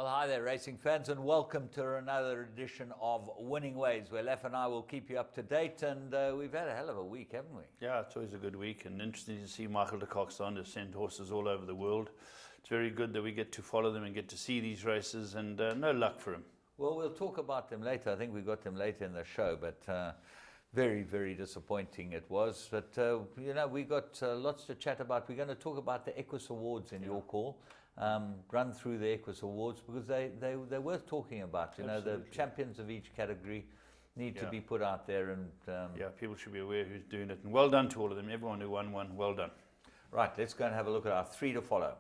Well, hi there, racing fans, and welcome to another edition of Winning Ways, where Leff and I will keep you up to date. And we've had a hell of a week, haven't we? Yeah, it's always a good week, and interesting to see Michael de Kock's on to send horses all over the world. It's very good that we get to follow them and get to see these races, and no luck for him. Well, we'll talk about them later. I think we got them later in the show, but very, very disappointing it was. But, you know, we got lots to chat about. We're going to talk about the Equus Awards in your call. Run through the Equus Awards because they're worth talking about. You know, the champions of each category need to be put out there, and yeah, people should be aware who's doing it. And well done to all of them. Everyone who won one, well done. Right, let's go and have a look at our three to follow.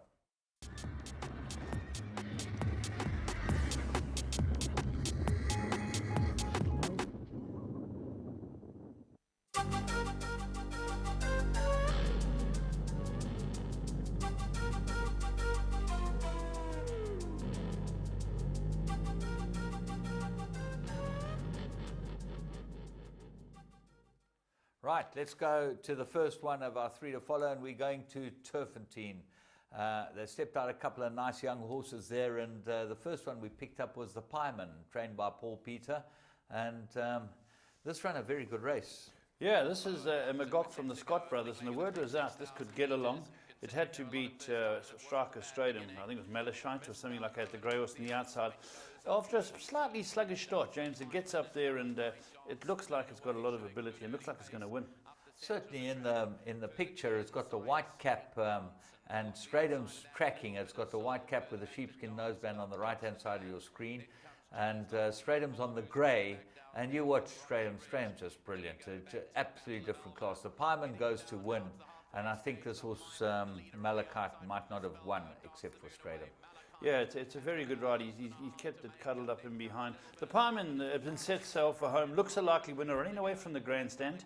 Right, let's go to the first one of our three to follow, and we're going to Turfentine. They stepped out a couple of nice young horses there, and the first one we picked up was the Pieman, trained by Paul Peter, and this ran a very good race. Yeah, this is a McGock from the Scott brothers, and the word was out this could get along. It had to beat Striker Stratum, I think it was Malachite or something like that, the grey horse on the outside. After a slightly sluggish start, James, it gets up there and it looks like it's got a lot of ability. It looks like it's going to win. Certainly in the picture, it's got the white cap and Stratum's tracking. It's got the white cap with the sheepskin noseband on the right-hand side of your screen. And Stratum's on the grey. And you watch Stratum's just brilliant. It's an absolutely different class. The Pieman goes to win. And I think this horse, Malachite, might not have won except for Stratum. Yeah, it's a very good ride. He kept it cuddled up in behind. The Pieman has been set sail for home. Looks a likely winner, running away from the grandstand.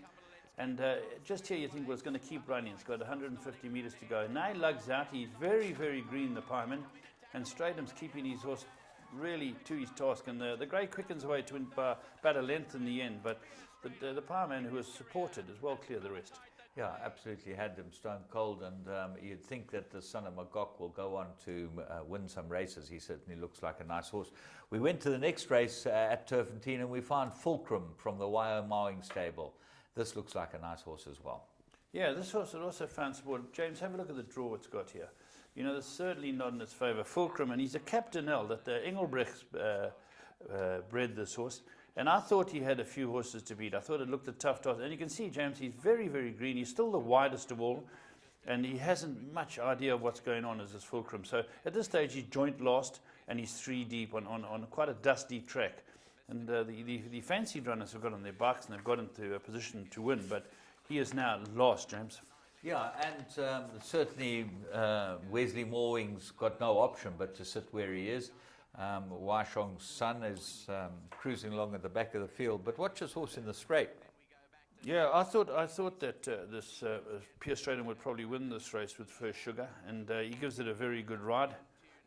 And just here you think, well, it's going to keep running. It's got 150 metres to go. Now he lugs out. He's very, very green, the Pieman. And Stratum's keeping his horse really to his task. And the grey quickens away to win by about a length in the end. But the Pieman, who was supported, is well clear the rest. Yeah, absolutely had them stone cold, and you'd think that the son of McGock will go on to win some races. He certainly looks like a nice horse. We went to the next race at Turfentine, and we found Fulcrum from the Wyoming stable. This looks like a nice horse as well. Yeah, this horse had also found support. James, have a look at the draw it's got here. You know, it's certainly not in its favour. Fulcrum, and he's a Captain L that the Engelbrechts bred this horse. And I thought he had a few horses to beat. I thought it looked a tough task. And you can see, James, he's very, very green. He's still the widest of all. And he hasn't much idea of what's going on as this Fulcrum. So at this stage, he's joint last, and he's 3 deep on quite a dusty track. And the fancied runners have got on their bikes, and they've got into a position to win. But he is now last, James. Yeah, and certainly Wesley Moorwing's got no option but to sit where he is. Waishong's son is cruising along at the back of the field, but watch his horse in the straight. Yeah, I thought that this Pierre Stratum would probably win this race with First Sugar, and he gives it a very good ride.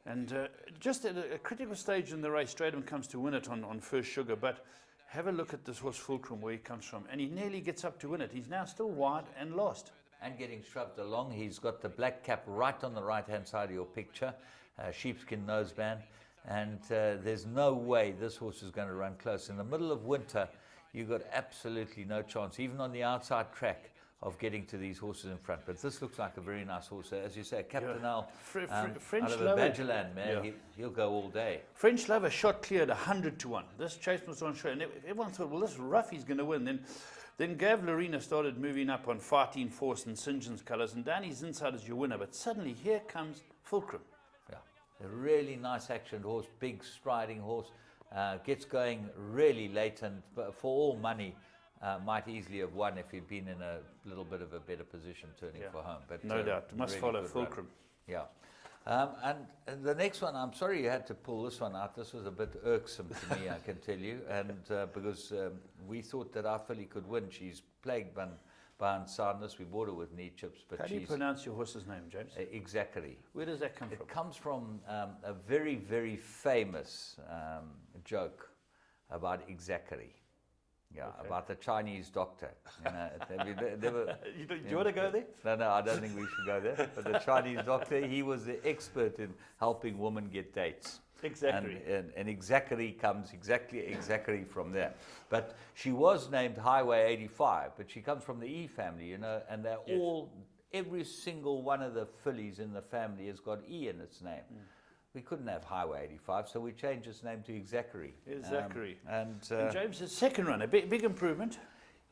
And just at a critical stage in the race, Stratum comes to win it on First Sugar, but have a look at this horse Fulcrum, where he comes from, and he nearly gets up to win it. He's now still wide and lost. And getting shoved along. He's got the black cap right on the right-hand side of your picture, sheepskin noseband. And there's no way this horse is going to run close. In the middle of winter, you've got absolutely no chance, even on the outside track, of getting to these horses in front. But this looks like a very nice horse. As you say, Captain Al, French out of Badgerland, man, yeah. he'll go all day. French Lover shot cleared 100 to 1. This chase was on show, and everyone thought, well, this rough he's going to win. Then Gav Lorena started moving up on Fighting Force and St. John's colours, and down his inside is your winner. But suddenly, here comes Fulcrum. A really nice actioned horse, big striding horse, gets going really late, and for all money might easily have won if he'd been in a little bit of a better position turning for home. But no doubt, must really follow Fulcrum. Run. Yeah. And the next one, I'm sorry you had to pull this one out. This was a bit irksome to me, I can tell you, and because we thought that our filly could win. She's plagued by sadness. We bought her with knee chips, but how do you pronounce your horse's name, James? Exactly. Where does that come from? It comes from a very, very famous joke about Exactly. Yeah, okay. About the Chinese doctor. You know, do you want to go there? No, I don't think we should go there. But the Chinese doctor, he was the expert in helping women get dates. Exactly. And exactly comes exactly from there. But she was named Highway 85, but she comes from the E family, you know, and they're all, every single one of the fillies in the family has got E in its name. We couldn't have Highway 85, so we changed its name to Exactly. And James, is second run, a big improvement.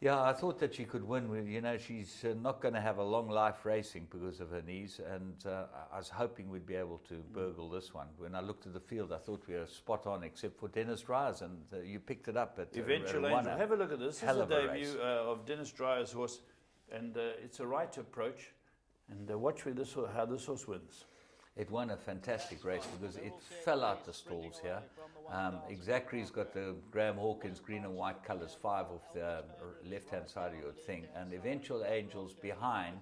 Yeah, I thought that she could win. You know, she's not going to have a long life racing because of her knees, and I was hoping we'd be able to burgle this one. When I looked at the field, I thought we were spot on, except for Dennis Dryers, and you picked it up at Eventual Angel. Have a look at this. This is the debut of Dennis Dryers' horse, and it's a right approach. And watch how this horse wins. It won a fantastic race because it fell out the stalls here. Exactly's got the Graham Hawkins green and white colours, 5 off the left-hand side of your thing. And Eventual Angels behind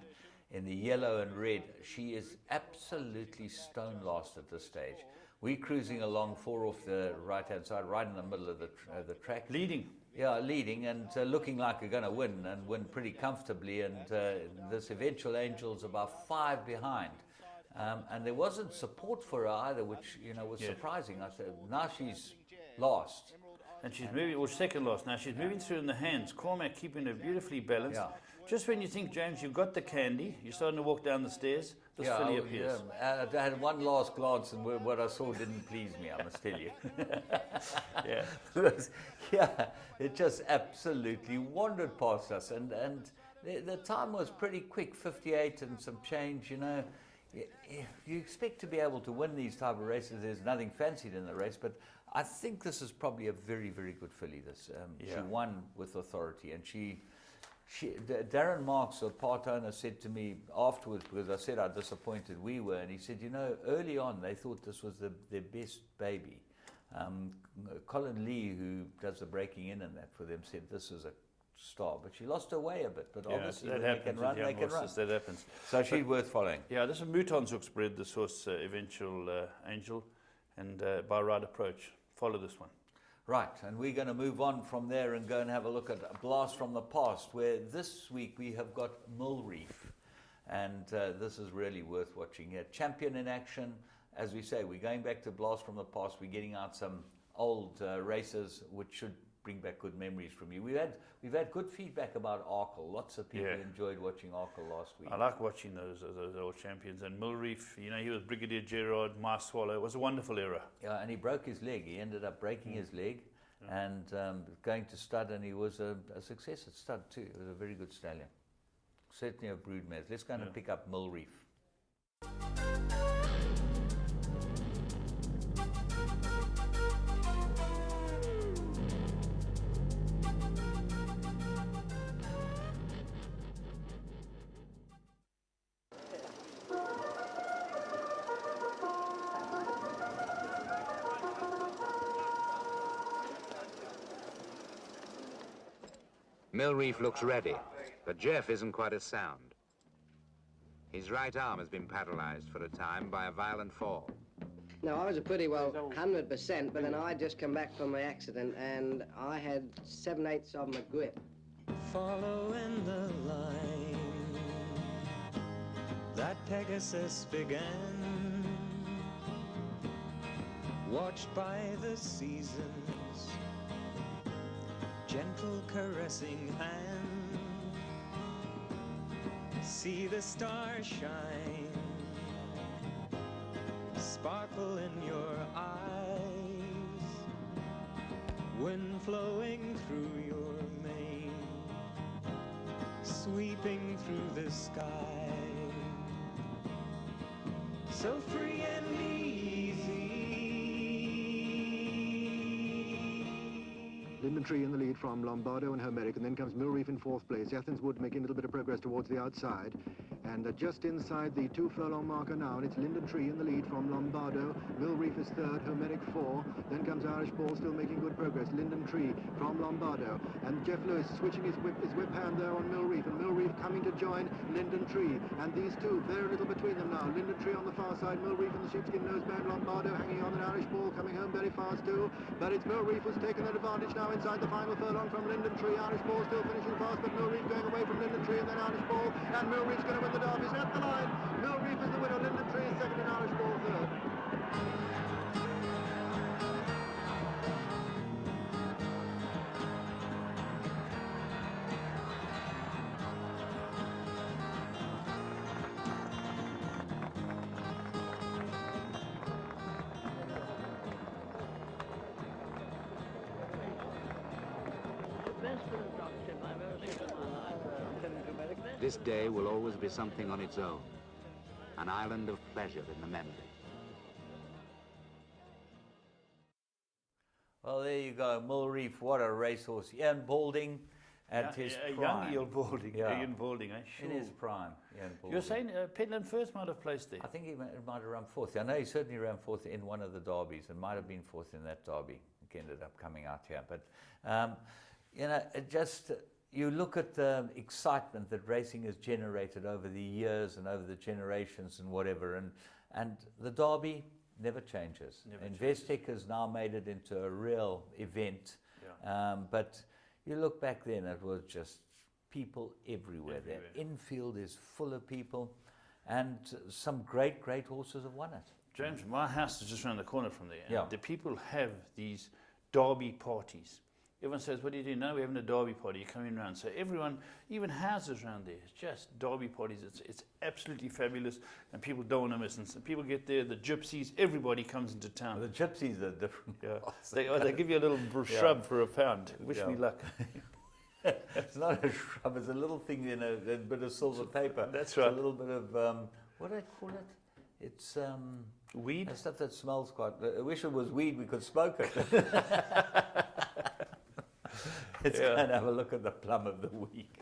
in the yellow and red. She is absolutely stone lost at this stage. We're cruising along 4 off the right-hand side, right in the middle of the track. Leading. Yeah, leading and looking like we're going to win, and win pretty comfortably. And this Eventual Angel's about 5 behind. And there wasn't support for her either, which, you know, was surprising. I said, now she's lost. And she's moving, or second last now. She's moving through in the hands. Cormac keeping her beautifully balanced. Yeah. Just when you think, James, you've got the candy, you're starting to walk down the stairs, this filly appears. I had one last glance, and what I saw didn't please me, I must tell you. It just absolutely wandered past us. And the time was pretty quick, 58 and some change, you know. You expect to be able to win these type of races. There's nothing fancied in the race, but I think this is probably a very, very good filly. She won with authority, and Darren Marks, the part owner, said to me afterwards, because I said how disappointed we were, and he said, you know, early on they thought this was their best baby. Colin Lee, who does the breaking in and that for them, said this is a star, but she lost her way a bit. But obviously, when they can run, they can run. That happens. So she's worth following. Yeah, this is Mouton's Hook's bred, this horse, Eventual Angel, and by right approach. Follow this one. Right, and we're going to move on from there and go and have a look at a Blast from the Past, where this week we have got Mill Reef, and this is really worth watching here. Champion in action. As we say, we're going back to Blast from the Past. We're getting out some old races, which should bring back good memories from you. We've had good feedback about Arkle. Lots of people enjoyed watching Arkle last week. I like watching those old champions. And Mill Reef, you know, he was Brigadier Gerard, My Swallow. It was a wonderful era. Yeah, and he broke his leg. He ended up breaking his leg and going to stud, and he was a success at stud too. It was a very good stallion. Certainly a broodmare. Let's go and pick up Mill Reef. Mill Reef looks ready, but Jeff isn't quite as sound. His right arm has been paralyzed for a time by a violent fall. No, I was a pretty well 100%, but then I just come back from my accident and I had 7/8 of my grip. Following the line that Pegasus began, watched by the seasons, gentle caressing hand, see the stars shine, sparkle in your eyes, wind flowing through your mane, sweeping through the sky, so free and easy. Linden Tree in the lead from Lombardo and Homeric, and then comes Mill Reef in 4th place. Athens Wood making a little bit of progress towards the outside. And just inside the 2 furlong marker now, and it's Linden Tree in the lead from Lombardo. Mill Reef is 3rd, Homeric 4. Then comes Irish Ball, still making good progress. Linden Tree from Lombardo. And Jeff Lewis switching his whip hand there on Mill Reef, and Mill Reef coming to join Linden Tree. And these two, they're a little between them now. Linden Tree on the far side, Mill Reef in the sheepskin noseband, Lombardo hanging on, an Irish Ball coming home very fast too. But it's Mill Reef who's taken that advantage now inside the final furlong from Linden Tree. Irish Ball still finishing fast, but Mill Reef going away from Linden Tree, and then Irish Ball, and Mill Reef's going to win the Derby. At the line, Mill Reef is the winner, Linden Tree is 2nd, and Irish Ball 3rd. This day will always be something on its own, an island of pleasure in the memory. Well, there you go, Mill Reef, what a racehorse. Ian Balding at his prime. Young Ian Balding, Yeah. Ian Balding, eh? In his prime, Ian Balding. You're saying Pentland First might have placed there? I think he might have run fourth. I know he certainly ran fourth in one of the derbies and might have been fourth in that derby. He ended up coming out here. But, you know, it just, you look at the excitement that racing has generated over the years and over the generations and whatever. And the derby never changes. Investec has now made it into a real event. Yeah. But you look back then, it was just people everywhere. The infield is full of people. And some great, great horses have won it. James, my house is just around the corner from there. Yeah. And the people have these derby parties. Everyone says, what do you do? No, we're having a derby party. You're coming around. So everyone, even houses around there, it's just derby parties. It's absolutely fabulous, and people don't want to miss it. And people get there, the gypsies, everybody comes into town. The gypsies are different. Yeah. They give you a little shrub for £1. Wish me luck. It's not a shrub, it's a little thing in a bit of silver paper. That's right. It's a little bit of, what do I call it? It's Weed? stuff that smells quite, I wish it was weed, we could smoke it. Let's go and have a look at the plum of the week.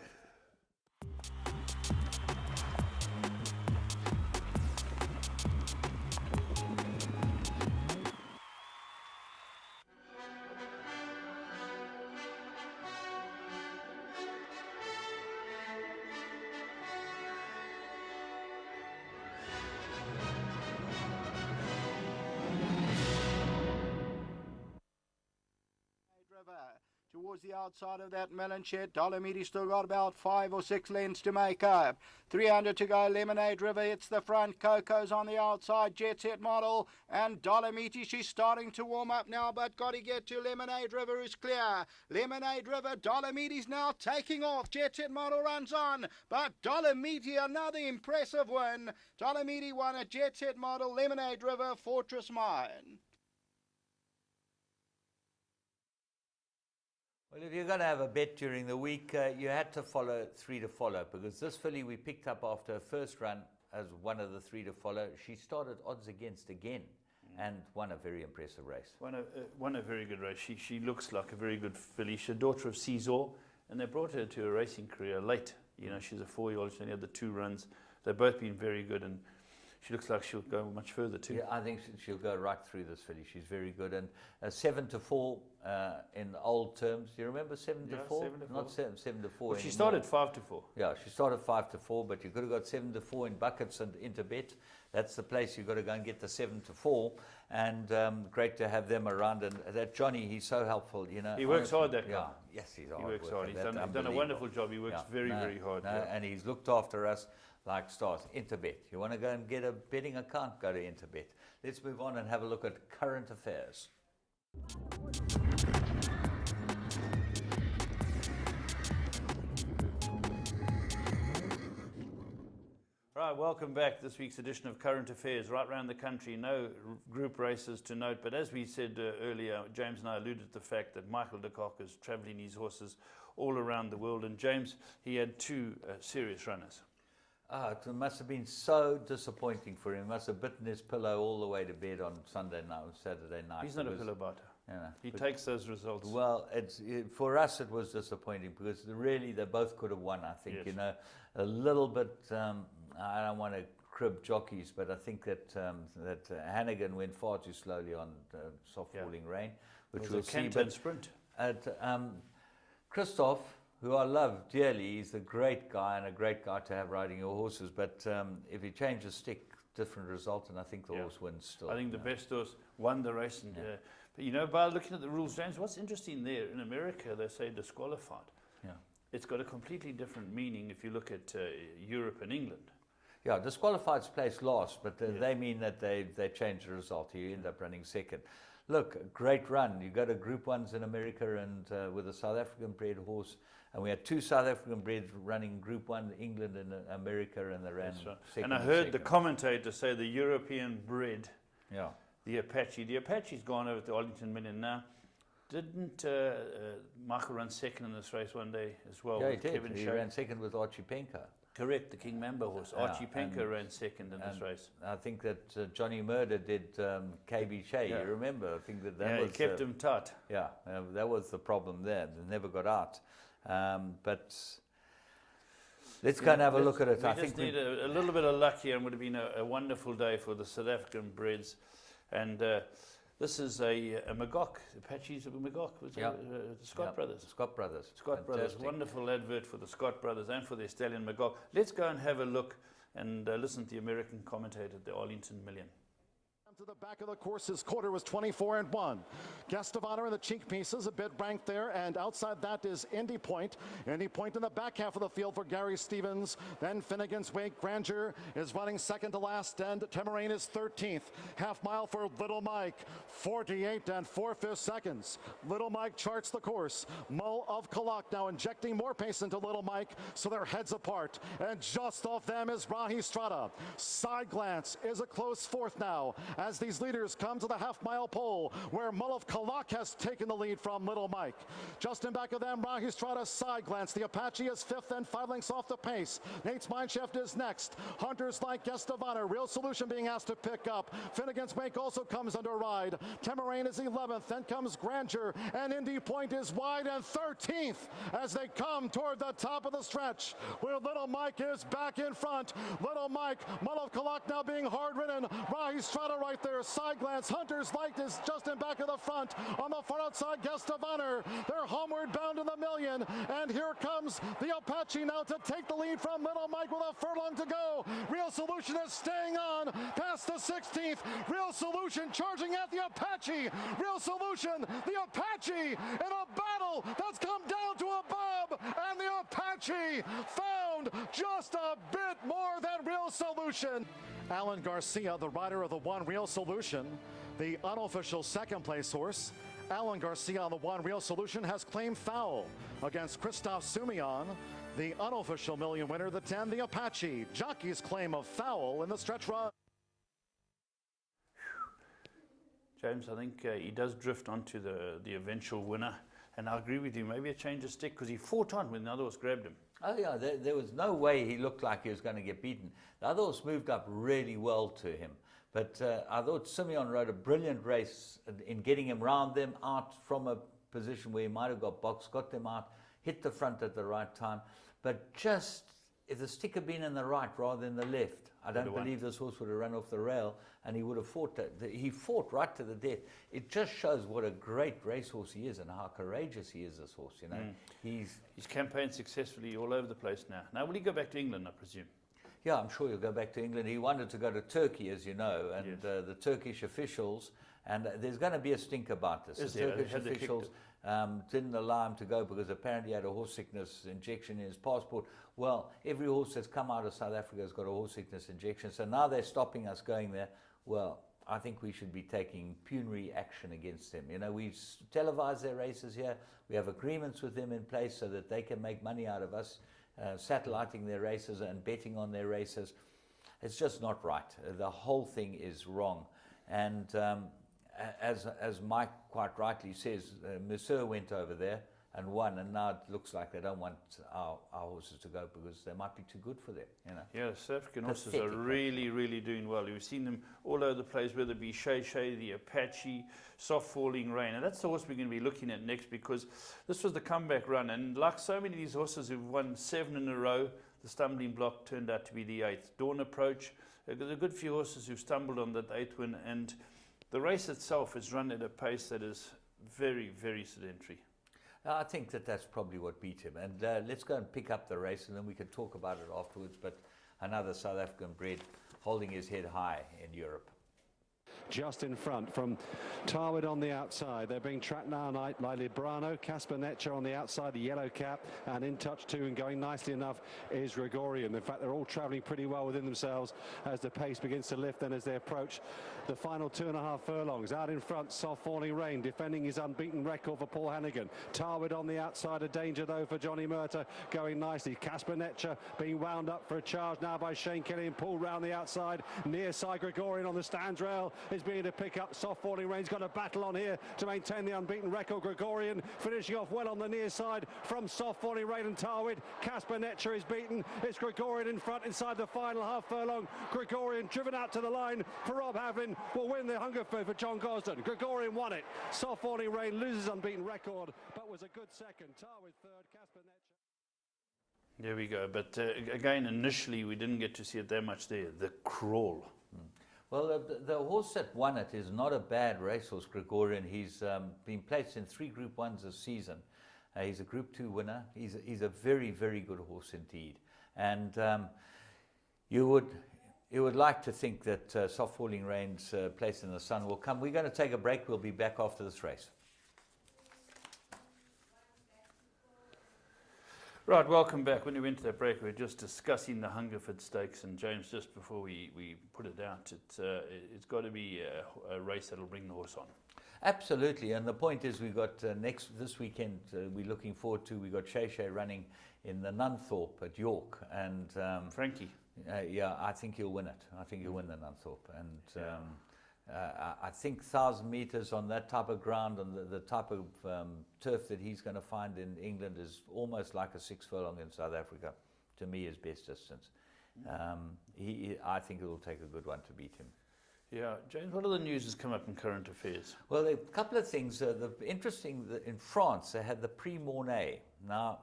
Towards the outside of that melon shed, Dolomiti still got about 5 or 6 lengths to make up. 300 to go, Lemonade River hits the front, Coco's on the outside, Jet Set Model, and Dolomiti, she's starting to warm up now, but got to get to Lemonade River, who's clear. Lemonade River, Dolomiti's now taking off, Jet Set Model runs on, but Dolomiti, another impressive win. Dolomiti won a Jet Set Model, Lemonade River, Fortress Mine. Well, if you're going to have a bet during the week, you had to follow 3 to Follow, because this filly we picked up after her first run as one of the 3 to Follow. She started odds against again and won a very impressive race. Won a very good race. She looks like a very good filly. She's a daughter of Caesar, and they brought her to a racing career late. You know, she's a 4-year-old. She only had the 2 runs. They've both been very good, and she looks like she'll go much further too. Yeah, I think she'll go right through this filly. She's very good. And 7 to 4 in old terms. Do you remember 7 to 4? 7 to 4. Not 7 to 4. Well, she started 5 to 4. Yeah, she started 5 to 4, but you could have got 7 to 4 in buckets and into bet. That's the place you've got to go and get the 7 to 4. And great to have them around. And that Johnny, he's so helpful. You know, He works hard, that guy. Yeah, yes, he's hard. He works worker. hard. He's That's done a wonderful job. He works very hard. Yeah. And he's looked after us like stars. Interbet. You want to go and get a betting account? Go to Interbet. Let's move on and have a look at current affairs. Right, welcome back. This week's edition of Current Affairs. Right around the country, no group races to note. But as we said earlier, James and I alluded to the fact that Michael de Kock is travelling his horses all around the world. And James, he had 2 serious runners. It must have been so disappointing for him. He must have bitten his pillow all the way to bed on Saturday night. He's not a pillow biter. Yeah, he takes those results. Well, for us it was disappointing because really they both could have won. I think Yes. you know a little bit. I don't want to crib jockeys, but I think that Hannigan went far too slowly on soft falling rain, which we'll see. But sprint. Christoph, who I love dearly, he's a great guy and a great guy to have riding your horses. But if he changes stick, different result, and I think the horse wins still. I think the best horse won the race. And, but you know, by looking at the rules, James, what's interesting there, in America they say disqualified. Yeah. It's got a completely different meaning if you look at Europe and England. Yeah, disqualified's placed last, but they mean that they change the result. You end up running second. Look, great run. You go to Group 1s in America and with a South African bred horse, and we had 2 South African breds running Group 1, England and America, and they ran second. And I heard the commentator say the European bred, the Apache's gone over to Arlington Million now. Didn't Michael run second in this race one day as well? Yeah, he with did. Kevin He Shea? ran second with Archie Penka. Correct, the King Mamba horse. Archie Penker ran second in this race. I think that Johnny Murder did KB Shea. You remember? I think that Yeah, was he kept him tight. Yeah, that was the problem there. They never got out. But let's go and have a look at it. I think we need a little bit of luck here, and would have been a wonderful day for the South African breds. And this is a Magog, Apaches of Magog, the Scott brothers. Scott brothers. Scott brothers. Wonderful advert for the Scott brothers and for their stallion Magog. Let's go and have a look and listen to the American commentator, the Arlington Million. To the back of the course, his quarter was 24-1. Guest of honor in the cheek pieces, a bit ranked there, and outside that is Indy Point. Indy Point in the back half of the field for Gary Stevens. Then Finnegan's Wake. Grandeur is running second to last, and Temerain is 13th. Half mile for Little Mike, 48 4/5 seconds. Little Mike charts the course. Mull of Kalak now injecting more pace into Little Mike, so they're heads apart. And just off them is Rahi Strata. Side glance is a close fourth now, as these leaders come to the half-mile pole, where Mull of Kalak has taken the lead from Little Mike. Just in back of them, Rahi Strata side glance. The Apache is fifth and 5 lengths off the pace. Nate's Mineshaft is next. Hunters like Guest of Honor. Real Solution being asked to pick up. Finnegan's Wake also comes under ride. Temerain is 11th. Then comes Grandeur, and Indy Point is wide and 13th as they come toward the top of the stretch, where Little Mike is back in front. Little Mike, Mull of Kalak now being hard-ridden. Rahi Strata right there, side glance. Hunter's Light is just in back of the front. On the far outside, Guest of Honor. They're homeward bound in the Million, and here comes the Apache now to take the lead from Little Mike with a furlong to go. Real Solution is staying on past the 16th. Real Solution charging at the Apache. Real Solution, the Apache, in a battle that's come down to a bob, and the Apache found just a bit more than Real Solution. Alan Garcia, the rider of the one Real Solution, the unofficial second place horse. Alan Garcia on the one Real Solution has claimed foul against Christoph Sumion, the unofficial Million winner, the 10, the Apache. Jockey's claim of foul in the stretch run. James, I think he does drift onto the eventual winner, and I agree with you. Maybe a change of stick, because he fought on when the other horse grabbed him. Oh yeah, there was no way he looked like he was going to get beaten. The other horse moved up really well to him. But I thought Simeon rode a brilliant race in getting him round them out from a position where he might have got boxed, got them out, hit the front at the right time. But just, if the stick had been in the right rather than the left, I don't believe this horse would have run off the rail, and he would have fought. He fought right to the death. It just shows what a great racehorse he is and how courageous he is, this horse, you know. He's campaigned successfully all over the place now. Now, will he go back to England, I presume? Yeah, I'm sure he'll go back to England. He wanted to go to Turkey, as you know, and the Turkish officials, and there's going to be a stink about this. The Turkish officials didn't allow him to go because apparently he had a horse sickness injection in his passport. Well, every horse that's come out of South Africa has got a horse sickness injection, so now they're stopping us going there. Well, I think we should be taking pecuniary action against them. You know, we televise their races here. We have agreements with them in place so that they can make money out of us, satelliting their races and betting on their races. It's just not right. The whole thing is wrong. And as Mike quite rightly says, Monsieur went over there and won, and now it looks like they don't want our horses to go because they might be too good for them. You know. Yeah, South African horses are really, really doing well. We've seen them all over the place, whether it be Shay Shay, the Apache, Soft Falling Rain. And that's the horse we're going to be looking at next, because this was the comeback run. And like so many of these horses who've won 7 in a row, the stumbling block turned out to be the 8th. Dawn Approach, there's a good few horses who've stumbled on that 8th win. And the race itself is run at a pace that is very, very sedentary. I think that's probably what beat him. And let's go and pick up the race, and then we can talk about it afterwards. But another South African bred holding his head high in Europe. Just in front from Tarwood on the outside. They're being tracked now by Librano. Casper Netcher on the outside, the yellow cap, and in touch too and going nicely enough is Gregorian. In fact, they're all travelling pretty well within themselves as the pace begins to lift then as they approach the final 2.5 furlongs. Out in front, Soft Falling Rain defending his unbeaten record for Paul Hannigan. Tarwood on the outside, a danger though for Johnny Murtagh, going nicely. Casper Netcher being wound up for a charge now by Shane Kelly and pulled round the outside near side. Gregorian on the stands rail is beginning to pick up. Soft Falling Rain's got a battle on here to maintain the unbeaten record. Gregorian finishing off well on the near side from Soft Falling Rain and Tarwid. Casper Netcher is beaten. It's Gregorian in front inside the final half furlong. Gregorian driven out to the line for Rob Havlin will win the Hungerford for John Gosden. Gregorian won it. Soft Falling Rain loses unbeaten record, but was a good second. Tarwid third, Casper Netcher. There we go. But again, initially we didn't get to see it that much there. The Crawl. Well, the horse that won it is not a bad racehorse, Gregorian. He's been placed in 3 Group 1s this season. He's a Group 2 winner. He's a very, very good horse indeed. And you would like to think that Soft Falling Rain's place in the sun will come. We're going to take a break. We'll be back after this race. Right, welcome back. When we went to that break, we were just discussing the Hungerford Stakes, and James, just before we put it out, it's got to be a race that'll bring the horse on. Absolutely, and the point is we've got this weekend we're looking forward to. We've got Shay Shay running in the Nunthorpe at York, and Frankie. Yeah, I think he'll win it. I think he'll win the Nunthorpe, and I think 1,000 meters on that type of ground, on the type of turf that he's going to find in England, is almost like a 6 furlong in South Africa. To me, his best distance. I think it will take a good one to beat him. Yeah, James, what other news has come up in current affairs? Well, a couple of things. Interesting, in France, they had the Prix Mornay. Now,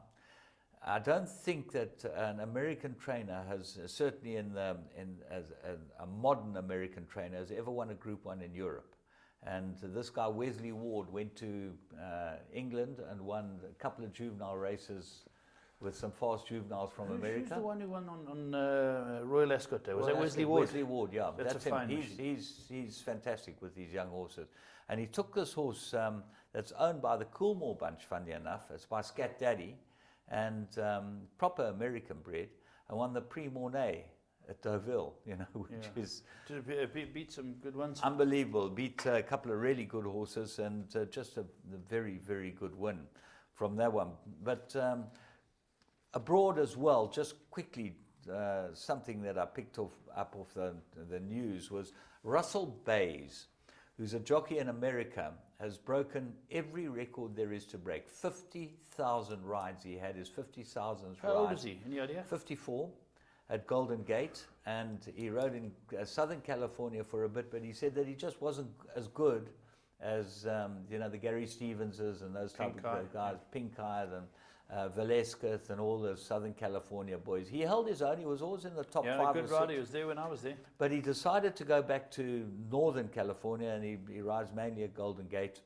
I don't think that an American trainer has, certainly as a modern American trainer, has ever won a Group 1 in Europe. And this guy, Wesley Ward, went to England and won a couple of juvenile races with some fast juveniles from America. Who's the one who won on Royal Ascot Day? Was that Wesley Ward? Wesley Ward, yeah. That's a fine him. machine. He's fantastic with these young horses. And he took this horse that's owned by the Coolmore bunch, funny enough. It's by Scat Daddy, and proper American bred, and won the Prix Mornay at Deauville, which is... Did it beat some good ones? Unbelievable. Beat a couple of really good horses, and just a very, very good win from that one. But abroad as well, just quickly, something that I picked up off the news was Russell Bays, who's a jockey in America, has broken every record there is to break. 50,000 rides he had, his 50,000th ride. How old is he? Any idea? 54 at Golden Gate, and he rode in Southern California for a bit, but he said that he just wasn't as good as, the Gary Stevenses and those type of guys, Pink Eye and Velasquez and all the Southern California boys. He held his own. He was always in the top 5 or 6. Good rider. He was there when I was there. But he decided to go back to Northern California, and he rides mainly at Golden Gate.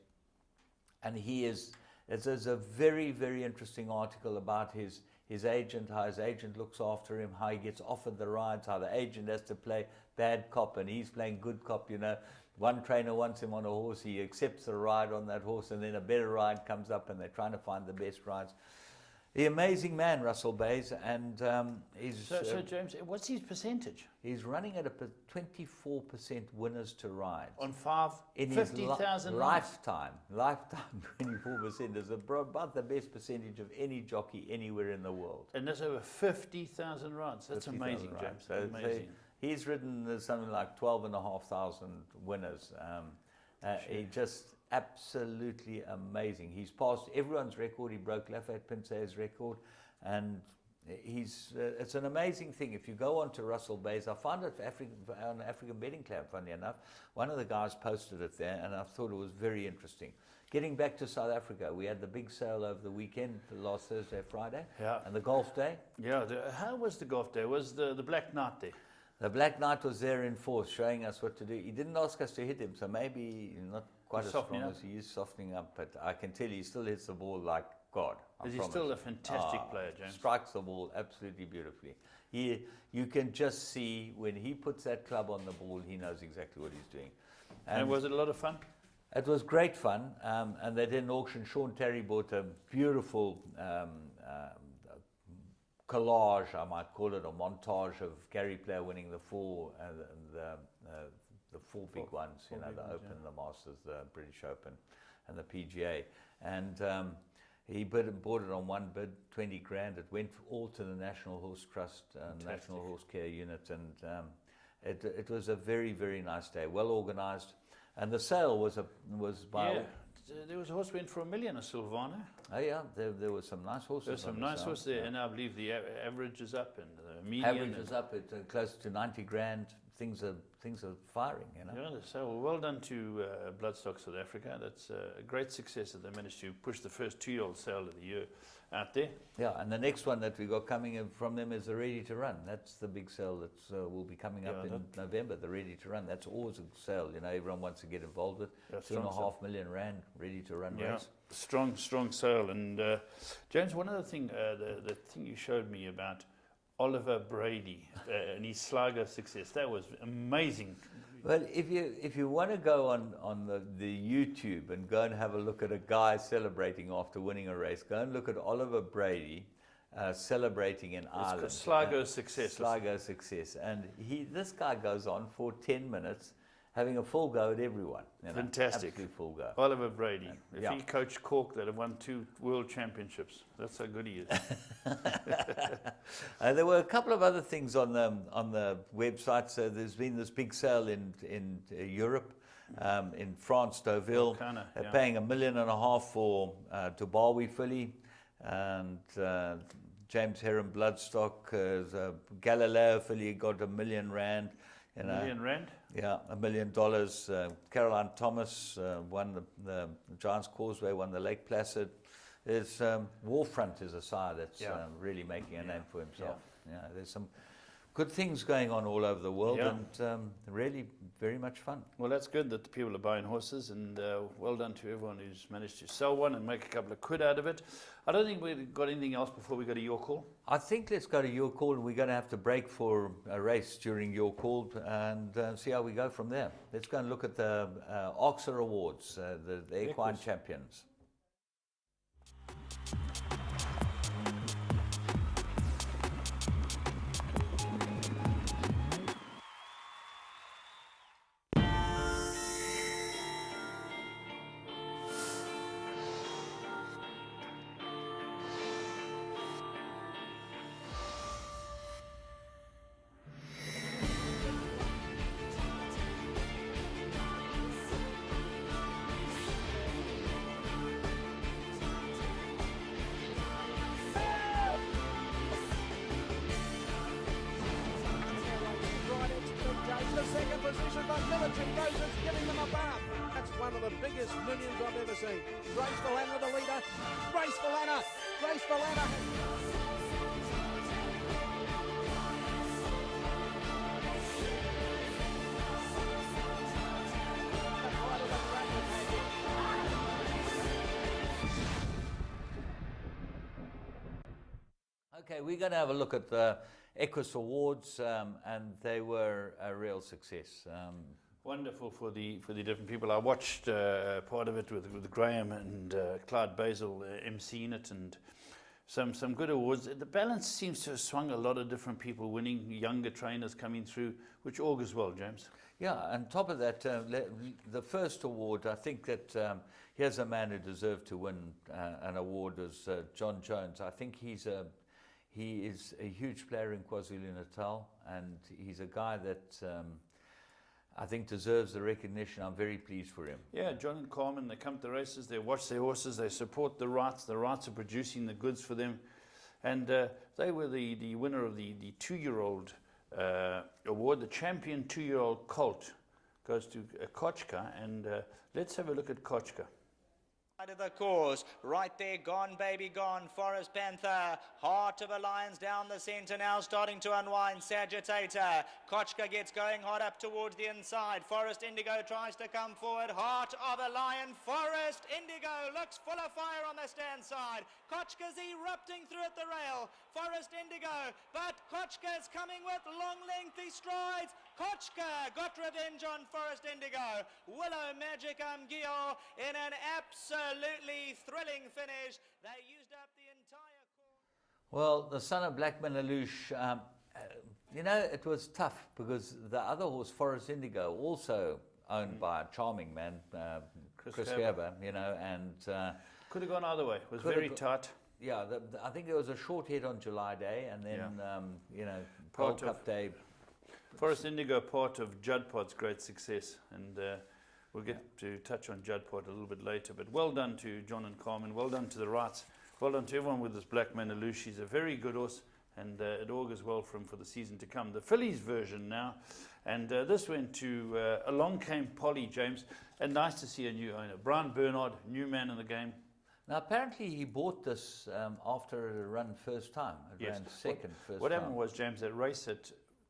And there's a very, very interesting article about his agent, how his agent looks after him, how he gets offered the rides, how the agent has to play bad cop and he's playing good cop, One trainer wants him on a horse, he accepts the ride on that horse, and then a better ride comes up and they're trying to find the best rides. The amazing man, Russell Bays, and he's... So James, what's his percentage? He's running at a 24% winners to ride. On 50,000 lifetime, 24% is about the best percentage of any jockey anywhere in the world. And that's over 50,000 rides. That's amazing, James. So amazing. He's ridden something like 12,500 winners. He just... absolutely amazing. He's passed everyone's record. He broke Lafayette Pincé's record, and it's an amazing thing. If you go on to Russell Bays, I found it on African Betting Club, funny enough. One of the guys posted it there, and I thought it was very interesting. Getting back to South Africa, we had the big sale over the weekend, last Thursday, Friday, and the golf day. Yeah, how was the golf day? Was the Black Knight there? The Black Knight was there in force, showing us what to do. He didn't ask us to hit him, so maybe not quite as strong as he is softening up, but I can tell you he still hits the ball like God. Is he still a fantastic player, James? Strikes the ball absolutely beautifully. You can just see when he puts that club on the ball, he knows exactly what he's doing. And was it a lot of fun? It was great fun, and they did an auction. Sean Terry bought a beautiful collage, I might call it, a montage of Gary Player winning the four big ones, the Open, the Masters, the British Open, and the PGA. And he bought it on one bid, 20 grand. It went all to the National Horse Trust, National Horse Care Unit, and It was a very, very nice day, well organised, and the sale was by. Yeah. There was a horse went for $1 million, a Silvana. Oh yeah, there were some nice horses. There's some nice horses there, and I believe the average is up and the median. Average is up at close to 90 grand. Things are firing, you know. Yeah, so well done to Bloodstock South Africa. That's a great success that they managed to push the first 2-year-old sale of the year out there. Yeah, and the next one that we got coming in from them is the Ready to Run. That's the big sale that will be coming up in November. The Ready to Run. That's always a sale. You know, everyone wants to get involved with. R2.5 million rand Ready to Run race. Strong sale. And James, one other thing, the thing you showed me about Oliver Brady and his Sligo success, that was amazing. Well, if you want to go on the YouTube and go and have a look at a guy celebrating after winning a race, go and look at Oliver Brady celebrating in Ireland. It's Sligo's success. Sligo's success. And this guy goes on for 10 minutes having a full go at everyone. You know, fantastic. Absolute full go. Oliver Brady. If he coached Cork, they'd have won 2 world championships. That's how good he is. There were a couple of other things on the website. So there's been this big sale in Europe, in France, Deauville. They're paying $1.5 million for Dubawi filly, and James Heron Bloodstock, Galileo filly got $1 million rand. You know, $1 million rand? Yeah, $1 million. Caroline Thomas won the Giants Causeway, won the Lake Placid. There's Warfront is a sire that's really making a name for himself. Yeah, there's some good things going on all over the world, and really very much fun. Well, that's good that the people are buying horses, and well done to everyone who's managed to sell one and make a couple of quid out of it. I don't think we've got anything else before we go to your call. I think let's go to your call, and we're going to have to break for a race during your call and see how we go from there. Let's go and look at the AXA Awards, the Equine Champions. Second position, but Military goes and giving them a bath. That's one of the biggest millions I've ever seen. Grace Valana, the leader. Grace Valana. Grace Valana. Okay, we're going to have a look at the Equus Awards, and they were a real success. Wonderful for the different people. I watched part of it with Graham and Clyde Basil emceeing it, and some good awards. The balance seems to have swung. A lot of different people winning, younger trainers coming through, which augurs well, James. Yeah, on top of that, the first award, I think that here's a man who deserved to win an award, was John Jones. I think he is a huge player in KwaZulu-Natal, and he's a guy that I think deserves the recognition. I'm very pleased for him. Yeah, John and Carmen, they come to races, they watch their horses, they support the rights. The rights are producing the goods for them. And they were the winner of the 2-year-old award. The champion 2-year-old colt goes to Kochka, and let's have a look at Kochka. Side of the course, right there, Gone Baby Gone, Forest Panther, Heart of a Lion's down the centre now, starting to unwind, Sagittator, Kochka gets going hard up towards the inside, Forest Indigo tries to come forward, Heart of a Lion, Forest Indigo looks full of fire on the stand side, Kochka's erupting through at the rail, Forest Indigo, but Kochka's coming with long lengthy strides, Kochka got revenge on Forest Indigo, Willow Magic Gio in an absolutely thrilling finish. They used up the entire course. Well, the son of Black Manalouche, you know, it was tough because the other horse, Forest Indigo, also owned by a charming man, Chris Gerber, you know, and could have gone either way. It was very tight. Yeah, I think there was a short hit on July Day, and then you know, World Cup Day Forest Indigo, part of Judd Pod's great success, and we'll get to touch on Judd Pod a little bit later. But well done to John and Carmen, well done to the Wrights, well done to everyone with this Black Manaloo. She's a very good horse, and it augurs well for him for the season to come. The fillies version now, and this went to Along Came Polly, James, and nice to see a new owner. Brian Bernard, new man in the game. Now, apparently he bought this after a run first time. It ran second first What time. happened was, James, that race,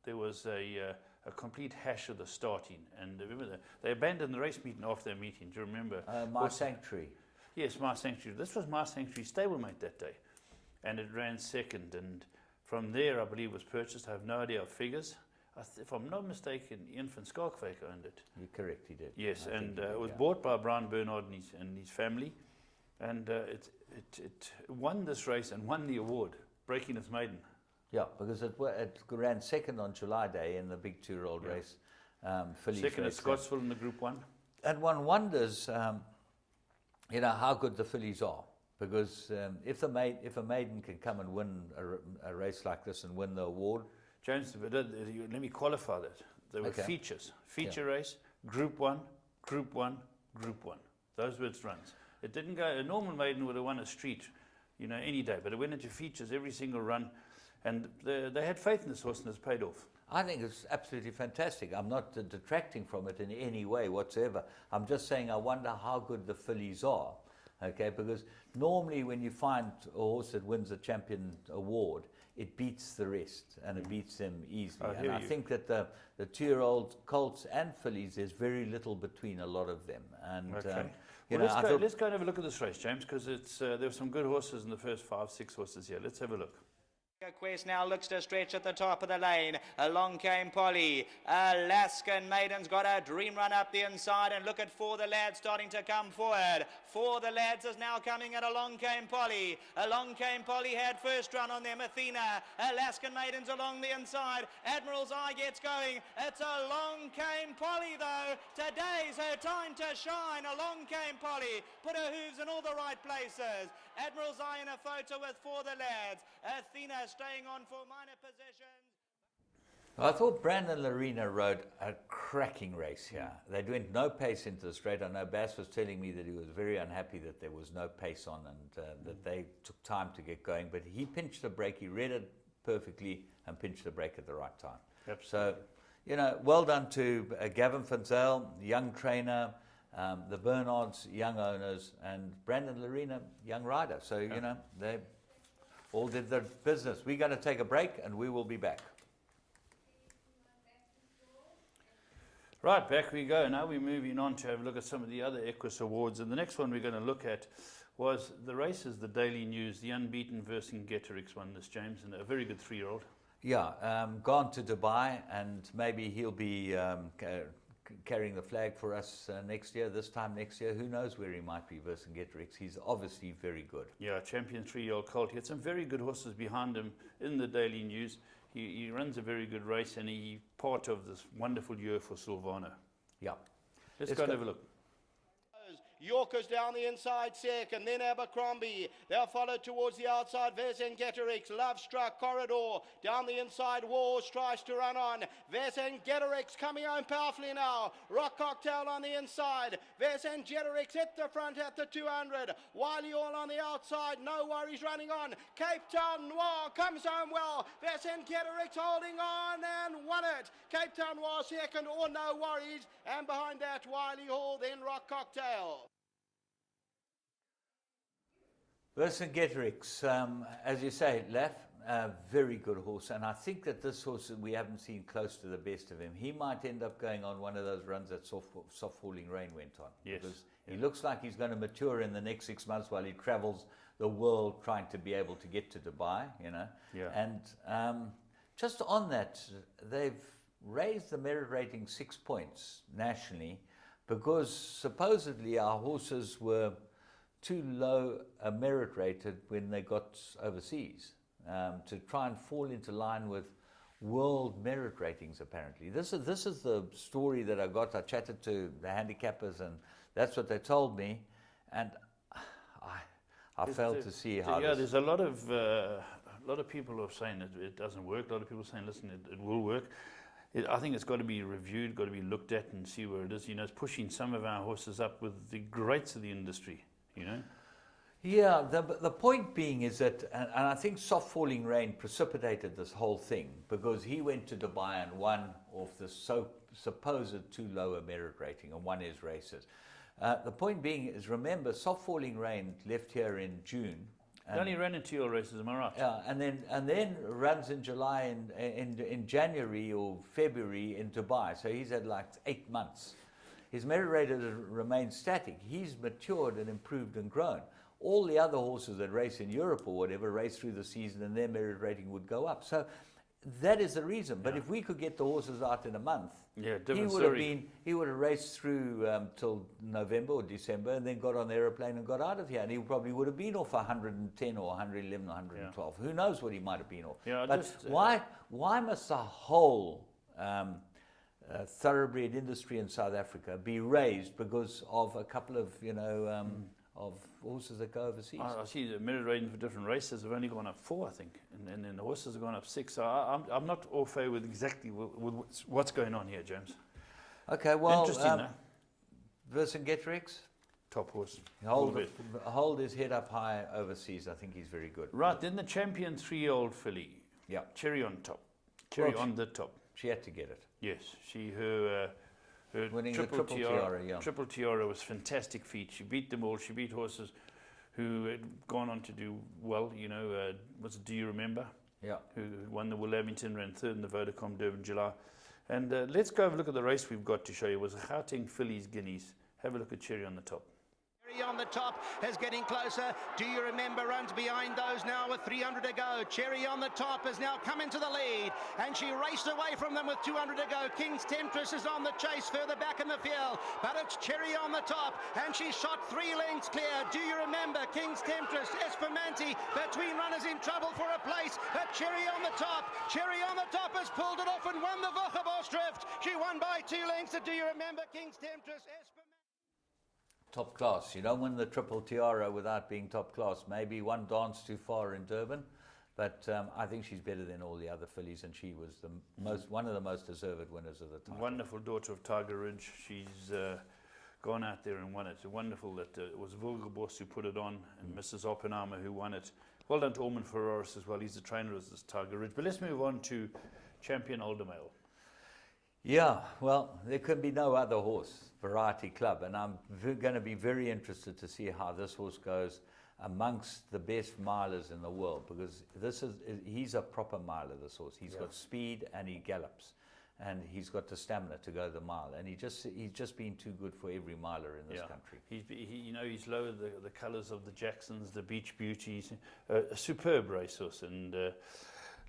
there was a complete hash of the starting. And remember, they abandoned the race meeting after their meeting. Do you remember? My Sanctuary. Yes, My Sanctuary. This was My Sanctuary stablemate that day. And it ran second. And from there, I believe, was purchased. I have no idea of figures. If I'm not mistaken, Ian van Skalkwyk owned it. You're correct, he did. Yes, and it was bought by Brian Bernard and his family. And it won this race and won the award, breaking its maiden. Yeah, because it ran second on July Day in the big 2-year-old race. Fillies second race at Scottsville in the Group 1. And one wonders, how good the fillies are. Because if a maiden can come and win a race like this and win the award. James, let me qualify that. There were features. Feature race, Group 1, Group 1, Group 1. Those were its runs. It didn't go, a normal maiden would have won a street, any day, but it went into features every single run, and they had faith in this horse, and it's paid off. I think it's absolutely fantastic. I'm not detracting from it in any way whatsoever. I'm just saying I wonder how good the fillies are, okay? Because normally when you find a horse that wins a champion award, it beats the rest, and it beats them easily. And I think that the 2-year-old colts and fillies, there's very little between a lot of them. And let's go and have a look at this race, James, because there were some good horses in the first 5, 6 horses here. Let's have a look. Quest now looks to stretch at the top of the lane. Along Came Polly. Alaskan Maiden's got a dream run up the inside, and look at For the Lads starting to come forward. For the Lads is now coming at Along Came Polly. Along Came Polly had first run on them. Athena. Alaskan Maiden's along the inside. Admiral's Eye gets going. It's Along Came Polly though. Today's her time to shine. Along Came Polly. Put her hooves in all the right places. Admiral's Eye in a photo with For the Lads. Athena staying on for minor positions. I thought Brandon Lorena rode a cracking race here. They went no pace into the straight. I know Bass was telling me that he was very unhappy that there was no pace on and that they took time to get going. But he pinched the brake. He read it perfectly and pinched the brake at the right time. Absolutely. So, well done to Gavin Finzel, young trainer, the Bernards, young owners, and Brandon Lorena, young rider. So, they all did their business. We're going to take a break and we will be back. Right, back we go. Now we're moving on to have a look at some of the other Equus Awards. And the next one we're going to look at was the races, the Daily News, the unbeaten Vercingetorix won this, James, and a very good 3-year-old. Yeah, gone to Dubai, and maybe he'll be carrying the flag for us this time next year. Who knows where he might be, Vercingetorix. He's obviously very good. Yeah, champion 3-year-old colt. He had some very good horses behind him in the Daily News. He runs a very good race, and he's part of this wonderful year for Silvano. Yeah. Let's go and have a look. Yorkers down the inside second, then Abercrombie. They're followed towards the outside. Vercingetorix, Love Struck, Corridor. Down the inside, Wars tries to run on. Vercingetorix coming home powerfully now. Rock Cocktail on the inside. Vercingetorix hit the front at the 200. Wiley all on the outside. No Worries running on. Cape Town Noir comes home well. Vercingetorix holding on and won it. Cape Town Noir second, or No Worries. And behind that, Wiley Hall, then Rock Cocktail. Vercingetorix, as you say, Laf, a very good horse, and I think that this horse, we haven't seen close to the best of him. He might end up going on one of those runs that Soft Falling Rain went on. Yes. Because he looks like he's going to mature in the next 6 months while he travels the world trying to be able to get to Dubai, Yeah. And just on that, they've raised the merit rating 6 points nationally because supposedly our horses were too low merit rated when they got overseas to try and fall into line with world merit ratings. Apparently, this is the story that I got. I chatted to the handicappers, and that's what they told me, and I failed to see how. Yeah, there's a lot of people who are saying it doesn't work. A lot of people are saying, listen, it will work. I think it's got to be reviewed, got to be looked at and see where it is. You know, it's pushing some of our horses up with the greats of the industry, you know. Yeah, the point being is that, and I think soft falling rain precipitated this whole thing, because he went to Dubai and won off the supposed too low a merit rating and won his races. The point being is, remember, soft falling rain left here in June. He only ran in 2 year races, am I right? Yeah, and then runs in July and in January or February in Dubai. So he's had like 8 months. His merit rating has remained static. He's matured and improved and grown. All the other horses that race in Europe or whatever race through the season, and their merit rating would go up. So that is the reason. But if we could get the horses out in a month, he would have raced through till November or December, and then got on the aeroplane and got out of here. And he probably would have been off 110 or 111 or 112. Who knows what he might have been off. But why must the whole thoroughbred industry in South Africa be raised because of a couple of, of horses that go overseas? I see the merit rating for different races have only gone up 4, I think, and then the horses have gone up 6. So I'm not au fait with exactly what's going on here, James. Okay, well, interesting, Vercingetorix, top horse. Hold his head up high overseas. I think he's very good. Right, then the champion 3-year-old filly. Yeah, Cherry on top. Cherry on the top. She had to get it. Yes, her winning triple the triple tiara, yeah. Triple tiara was a fantastic feat. She beat them all. She beat horses who had gone on to do well. You know, Do You Remember? Yeah. Who won the Will Abington, ran 3rd in the Vodacom Durban July. And let's go have a look at the race we've got to show you. It was a Gauteng Fillies Guineas. Have a look at Cherry on the top. On the top is getting closer. Do You Remember runs behind those now with 300 to go. Cherry on the top has now come into the lead, and she raced away from them with 200 to go. King's Temptress is on the chase further back in the field, but it's Cherry on the top, and she shot 3 lengths clear. Do You Remember, King's Temptress, Espumanti between runners in trouble for a place, but Cherry on the top. Cherry on the top has pulled it off and won the Wochenbosdrift. She won by 2 lengths to Do You Remember, King's Temptress, Top class. You don't win the triple tiara without being top class. Maybe one dance too far in Durban, but I think she's better than all the other fillies, and she was one of the most deserved winners of the time. Wonderful daughter of Tiger Ridge. She's gone out there and won it. Wonderful that it was Wilgerbos who put it on, and Mrs. Oppenheimer who won it. Well done to Ormond Ferraris as well. He's the trainer of this Tiger Ridge. But let's move on to champion Aldermale. Yeah, well, there could be no other horse, Variety Club, and I'm going to be very interested to see how this horse goes amongst the best milers in the world, because he's a proper miler, this horse. He's got speed and he gallops, and he's got the stamina to go the mile, and he's just been too good for every miler in this country. He's lowered the colours of the Jacksons, the Beach Beauties, a superb racehorse, and